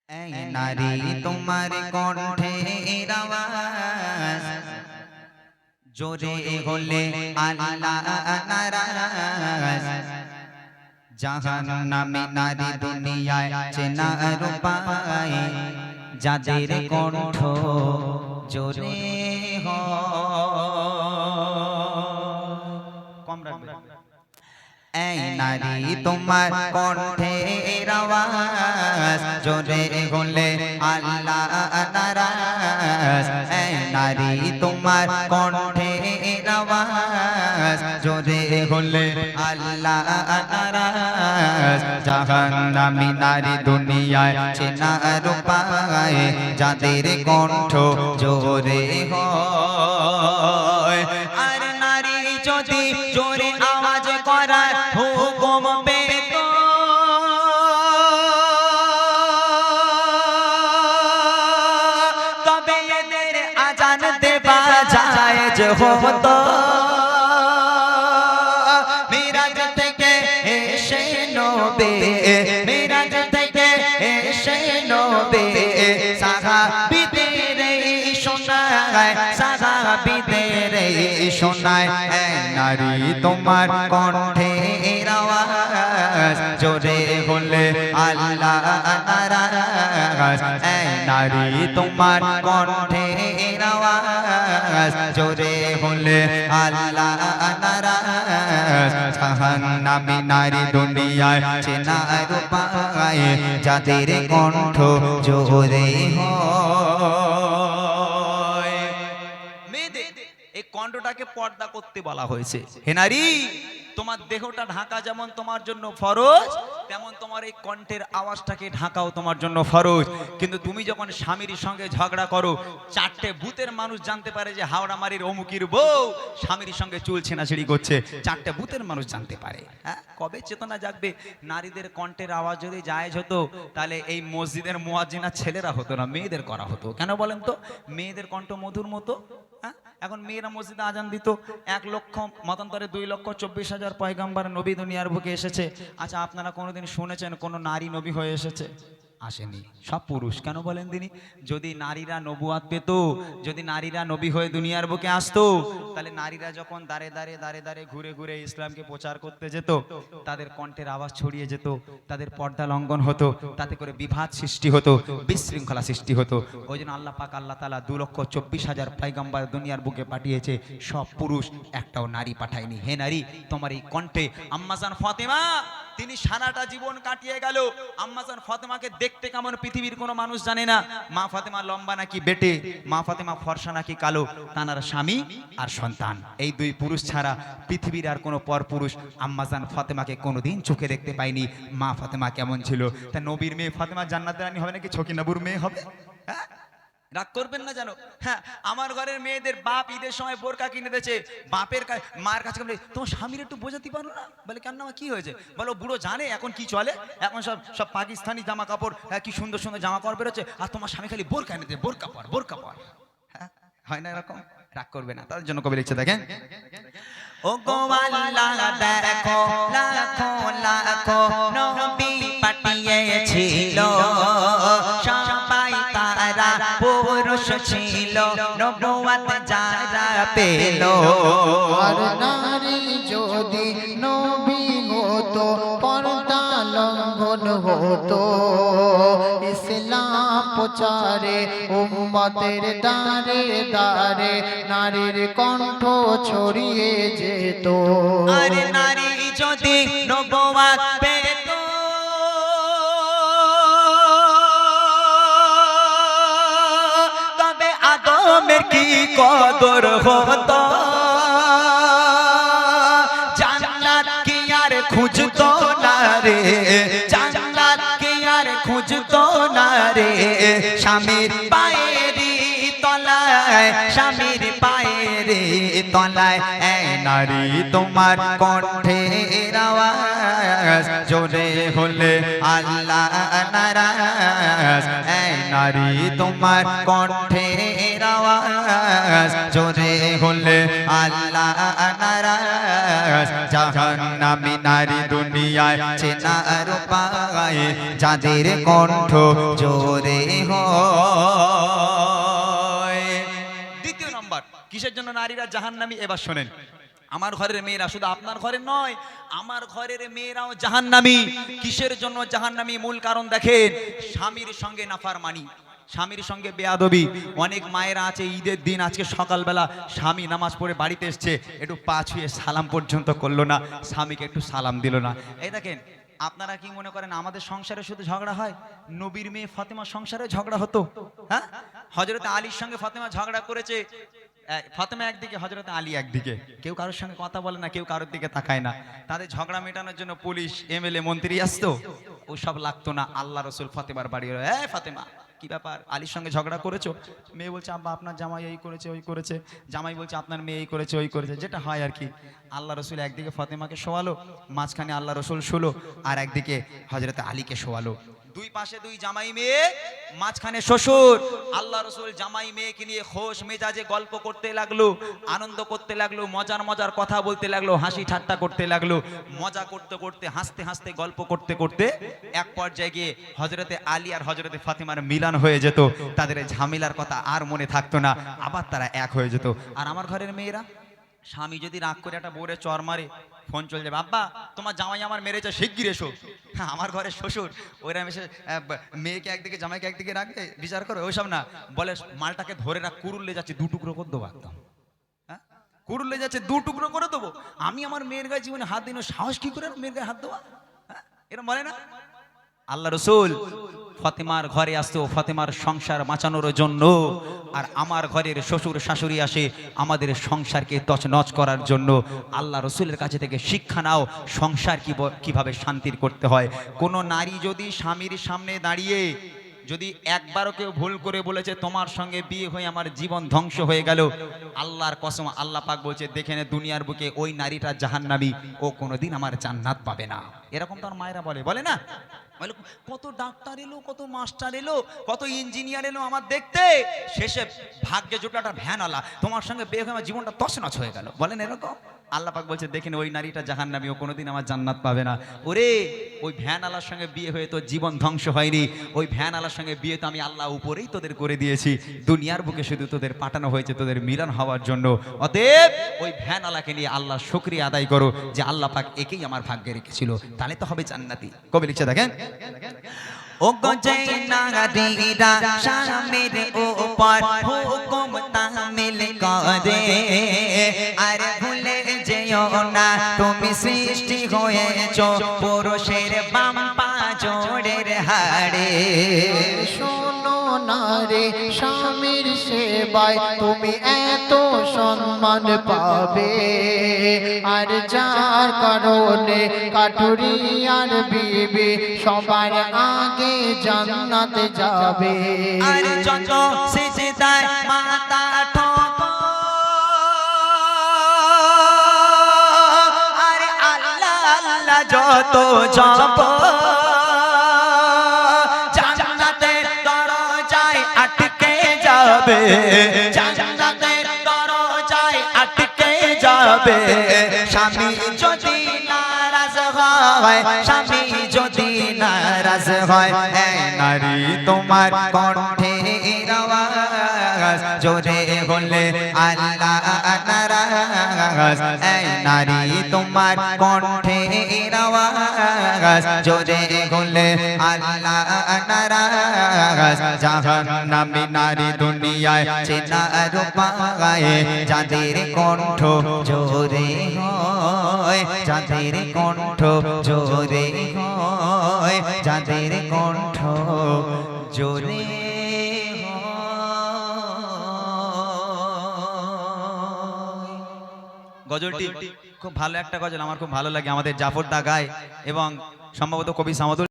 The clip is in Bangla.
এই নারী তোমার কণ্ঠের আওয়াজ জোরে হলে আল্লাহ নারাজ। জাহান্নামী নারী দুনিয়ায় চেনার উপায় যাদের কণ্ঠ জোরে কম রাখবে। এই নারী তোমার কণ্ঠের আওয়াজ জোরে হলে আল্লাহ নারাজ। এই নারী তোমার কণ্ঠের আওয়াজ জোরে হলে আল্লাহ নারাজ। জাহান্নামী নারী দুনিয়ায় চেনার উপায় যাদের কণ্ঠ জোরে হয়। আর নারী যদি জোরে আওয়াজ করার হুকুম পেত তবে এদের আজান দেবা জায়েজ হতো। মিরাজ থেকে এসে নবী, মিরাজ থেকে এসে নবী সাহাবীদের শোনায়, সাহাবীদের শোনায়। এই নারী তোমার কণ্ঠের আওয়াজ জোরে হলে আল্লাহ নারাজ। এই নারী তোমার কণ্ঠের আওয়াজ জোরে হলে আল্লাহ নারাজ। জাহান্নামী নারী দুনিয়ায় চেনার উপায় যাদের কণ্ঠ জোরে হয়। মেয়েদের এই কণ্ঠটাকে পর্দা করতে বলা হয়েছে। হে নারী, তোমার দেহটা ঢাকা যেমন তোমার জন্য ফরজ, তেমন তোমার এই কণ্ঠের আওয়াজটাকে ঢাকাও তোমার জন্য ফরজ। কিন্তু তুমি যখন স্বামীর সঙ্গে ঝগড়া করো, চারটে ভূতের মানুষ জানতে পারে যে হাওড়ামারির অমুকির বউ স্বামীর সঙ্গে চুল ছেঁড়াছিড়ি করছে, চারটে ভূতের মানুষ জানতে পারে। হ্যাঁ, কবে চেতনা জাগবে? নারীদের কণ্ঠের আওয়াজ যদি জায়েজ হতো তাহলে এই মসজিদের মুয়াজ্জিনা ছেলেরা হতো না, মেয়েদের করা হতো। কেন বলেন তো? মেয়েদের কণ্ঠ মধুর মতো। হ্যাঁ, এখন মেয়েরা মসজিদে আজান দিত, 1 লক্ষ মতান্তরে 2,24,000 পয়গম্বর নবী দুনিয়ার বুকে এসেছে। আচ্ছা, আপনারা কোনোদিন শুনেছেন কোন নারী নবী হয়ে এসেছে? আসেনি, সব পুরুষ। কেন বলেন তিনি? যদি নারীরা নবুয়াত পেত, যদি নারীরা নবী হয়ে দুনিয়ার বুকে আসতো, তাহলে নারীরা যখন দাঁড়ে দাঁড়ে ঘুরে ঘুরে ইসলামকে প্রচার করতে যেত, তাদের কণ্ঠের আওয়াজ ছড়িয়ে যেত, তাদের পর্দা লঙ্ঘন হতো, তাতে করে বিভাদ সৃষ্টি হতো, বিশৃঙ্খলা সৃষ্টি হতো। ওই জন্য আল্লাহ পাক আল্লাহ তাআলা 2,24,000 পয়গম্বর দুনিয়ার বুকে পাঠিয়েছে, সব পুরুষ, একটাও নারী পাঠায়নি। হে নারী, তোমার এই কণ্ঠে আম্মাজান ফাতেমা তিনি সারাটা জীবন কাটিয়ে গেল। আম্মাজান ফাতেমাকে দেখতে কেমন পৃথিবীর কোনো মানুষ জানে না। মা ফাতেমা লম্বা নাকি বেটে, মা ফাতেমা ফর্সা নাকি কালো, তানার স্বামী আর সন্তান, এই 2 পুরুষ ছাড়া পৃথিবীর আর কোনো পর পুরুষ আম্মাজান ফাতেমাকে কোনোদিন চোখে দেখতে পায়নি। মা ফাতেমা কেমন ছিল? তা নবীর মেয়ে ফাতেমা জান্নাতের রানী হবে নাকি ছকিনাবুর মেয়ে হবে? হ্যাঁ, রাগ করবেন না জানো। হ্যাঁ, আমার ঘরের মেয়েদের বাপ ঈদের সময় বোরকা কিনে দিয়েছে, বাপের মায়ের কাছে বলে, তোমার স্বামীর একটু বোঝাতে পারো না? বলে, কেন, কি হয়েছে? বলো, বুড়ো জানে এখন কি চলে, এখন সব পাকিস্তানি জামা কাপড়, হ্যাঁ, কি সুন্দর সুন্দর জামা কাপড় বেরোচ্ছে, আর তোমার স্বামী খালি বোরকা এনে দেয়, বোরকা পর, বোরকা পর। হ্যাঁ, হয় না এরকম? রাগ করবে না, তার জন্য কবি লিখছে, দেখেন। ও গো আল্লাহ দেখো লাখো লাখো নবী পাঠিয়েছিল, সবাই তারা পুরুষ ছিল, নবুয়ত যারা পেল। আর নারী যদি নবী হতো পর্দা লঙ্ঘন হতো, ইসলাম প্রচারে উম্মতের দাঁড়ে দাঁড়ে নারীর কণ্ঠ ছড়িয়ে যেত। আর নারী যদি নবুয়ত পেত তবে আদমের কি কদর হতো, জান্নাত কি আর খুঁজতো না রে, জান্নাত কি আর খুঁজতো না রে। স্বামীর পায়েরই তলায়, স্বামীর পায়েরই তলায়। এই নারী তোমার কণ্ঠের আওয়াজ জোরে হলে আল্লাহ নারাজ। এই নারী তোমার কণ্ঠের আওয়াজ জোরে হলে আল্লাহ নারাজ। জাহান্নামী নারী দুনিয়া দুনিয়ায় চেনার উপায় যাদের কণ্ঠ জোরে হয়। দ্বিতীয় নম্বর, কিসের জন্য নারীরা জাহান্নামী? এবার শোনেন, আমার ঘরের মেয়েরা, শুধু আপনার ঘরের নয়, আমার ঘরের মেয়েরাও জাহান্নামী। কিসের জন্য জাহান্নামী? মূল কারণ দেখেন, স্বামীর সঙ্গে নাফরমানি, স্বামীর সঙ্গে বেয়াদবি। অনেক মায়েরা আছে ঈদের দিন আজকে সকালবেলা স্বামী নামাজ পড়ে বাড়িতে এসছে, একটু পা ছুঁয়ে সালাম পর্যন্ত করলো না, স্বামীকে একটু সালাম দিল না। এই দেখেন, আপনারা কি মনে করেন আমাদের সংসারে শুধু ঝগড়া হয়? নবীর মেয়ে ফাতেমার সংসারে ঝগড়া হতো। হ্যাঁ, হযরত আলীর সঙ্গে ফাতেমা ঝগড়া করেছে। ফাতেমা একদিকে, হযরত আলী একদিকে, কেউ কারোর সঙ্গে কথা বলে না, কেউ কারোর দিকে তাকায় না। তাদের ঝগড়া মেটানোর জন্য পুলিশ, এমএলএ, মন্ত্রী আসতো, ওসব লাগতো না। আল্লাহ রসুল ফাতেমার বাড়ি, এই ফাতেমা কি ব্যাপার, আলীর সঙ্গে ঝগড়া করেছো? মেয়ে বলছে আব্বা আপনার জামাই এই করেছে ওই করেছে। জামাই বলছে আপনার মেয়ে এই করেছে ওই করেছে, যেটা হয় আর কি। আল্লাহ রসুল একদিকে ফাতেমাকে শোয়ালো, মাঝখানে আল্লাহ রসুল শুলো, আর একদিকে হযরত আলীকে শোয়ালো। দুই পাশে দুই জামাই মেয়ে, মাঝখানে শ্বশুর। আল্লাহ রসুল জামাই মেয়েকে নিয়ে খোশ মেজাজে গল্প করতে লাগলো, আনন্দ করতে লাগলো, মজার মজার কথা বলতে লাগলো, হাসি ঠাট্টা করতে লাগলো। মজা করতে করতে, হাসতে হাসতে, গল্প করতে করতে এক পর্যায়ে গিয়ে হযরতে আলী আর হযরতে ফাতেমার মিলন হয়ে যেত। তাদের ঝামেলার কথা আর মনে থাকতো না, আবার তারা এক হয়ে যেত। আর আমার ঘরের মেয়েরা, স্বামী যদি রাগ করে একটা বউরে চর মারে, ফোন চলে যাবে, আব্বা তোমার জামাই আমার মেরেছে, শিগগির এসো। হ্যাঁ, আমার ঘরে শ্বশুর ওইরা এসে মেয়েকে একদিকে জামাইকে একদিকে রাখবে, বিচার করো, ওইসব না, বলে মালটাকে ধরে রাখ, কুরুল্লে যাচ্ছে, দু টুকরো করে দেবো একদম। হ্যাঁ, কুরুল্লে যাচ্ছে, দু টুকরো করে দেবো। আমি আমার মেয়ের গায়ে জীবনে হাত দিন, সাহস কি করে মেয়ের গায়ে হাত দেওয়া? হ্যাঁ, এরকম বলে না। আল্লাহ রসুল ফাতেমার ঘরে আসতো ফাতেমার সংসার বাঁচানোর জন্য, আর আমার ঘরের শ্বশুর শাশুড়ি আসে আমাদের সংসারকে তছনছ করার জন্য। আল্লাহ রসুলের কাছে থেকে শিক্ষা নাও, সংসার কিভাবে শান্তির করতে হয়। কোন নারী যদি স্বামীর সামনে দাঁড়িয়ে যদি একবারও কেউ ভুল করে বলেছে তোমার সঙ্গে বিয়ে হয়ে আমার জীবন ধ্বংস হয়ে গেল, আল্লাহর কসম, আল্লাহ পাক বলছে দেখে নে দুনিয়ার বুকে ওই নারীটা জাহান্নামী, ও কোনোদিন আমার জান্নাত পাবে না। এরকম তার মায়েরা বলে না? কত ডাক্তার এলো, কত মাস্টার এলো, কত ইঞ্জিনিয়ার এলো আমার দেখতে, শেষে ভাগ্যে জুটলো একটা ভ্যানওয়ালা, তোমার সঙ্গে বিয়ে হয়ে আমার জীবনটা তছনছ হয়ে গেল। বলেন এরকম? আল্লাহ পাক বলছে দেখেন ওই নারীটা জাহান্নামী, ও কোনোদিন আমার জান্নাত পাবে না। ওরে, ওই ভ্যানওয়ালার সঙ্গে বিয়ে হয়ে তো জীবন ধ্বংস হয়নি, ওই ভ্যানওয়ালার সঙ্গে বিয়ে তো আমি আল্লাহ উপরেই তোদের করে দিয়েছি, দুনিয়ার বুকে শুধু তোদের পাঠানো হয়েছে তোদের মিলন হওয়ার জন্য। অতএব ওই ভ্যানওয়ালাকে নিয়ে আল্লাহ শুকরিয়া আদায় করো যে আল্লাহ পাক একেই আমার ভাগ্যে রেখেছিল, তাহলে তো হবে জান্নাতি। কবি লিখছে দেখেন, ও গজে নারীরা স্বামীর উপর হুকুম তামিল করে, আর ভুলে যেও না তুমি সৃষ্টি হয়েছো পুরুষের বাম পা জোড়ের হাড়ে। শোনো নারে, স্বামীর সেবায় তুমি এত সম্মান পাবে, আর যার কারণে কাঠুরি আর বিবি সবার আগে জান্নাতে যাবে। আর যত সিজদায় মাথা ঠোকো, আর আল্লাহ আল্লাহ যত জপ, জান্নাতের দরজায় আটকে যাবে, জান্নাতের দরজায় আটকে যাবে। স্বামী যদি নারাজ হয়, স্বামী যদি নারাজ হয়, এই নারী তোমার কণ্ঠের আওয়াজ জোরে হলে আল্লাহ নারাজ, এই নারী তোমার কণ্ঠের আওয়াজ জোরে হলে আল্লাহ নারাজ। জাহান্নামী নারী দুনিয়ায় চেনার উপায় যাদের কণ্ঠ জোরে হয়, যাদের কণ্ঠ জোরে হয়, যাদের কণ্ঠ জোরে গজলটি খুব ভালো একটা গজল, আমার খুব ভালো লাগে। আমাদের জাফর দা গায় এবং সম্ভবত কবি সামদুল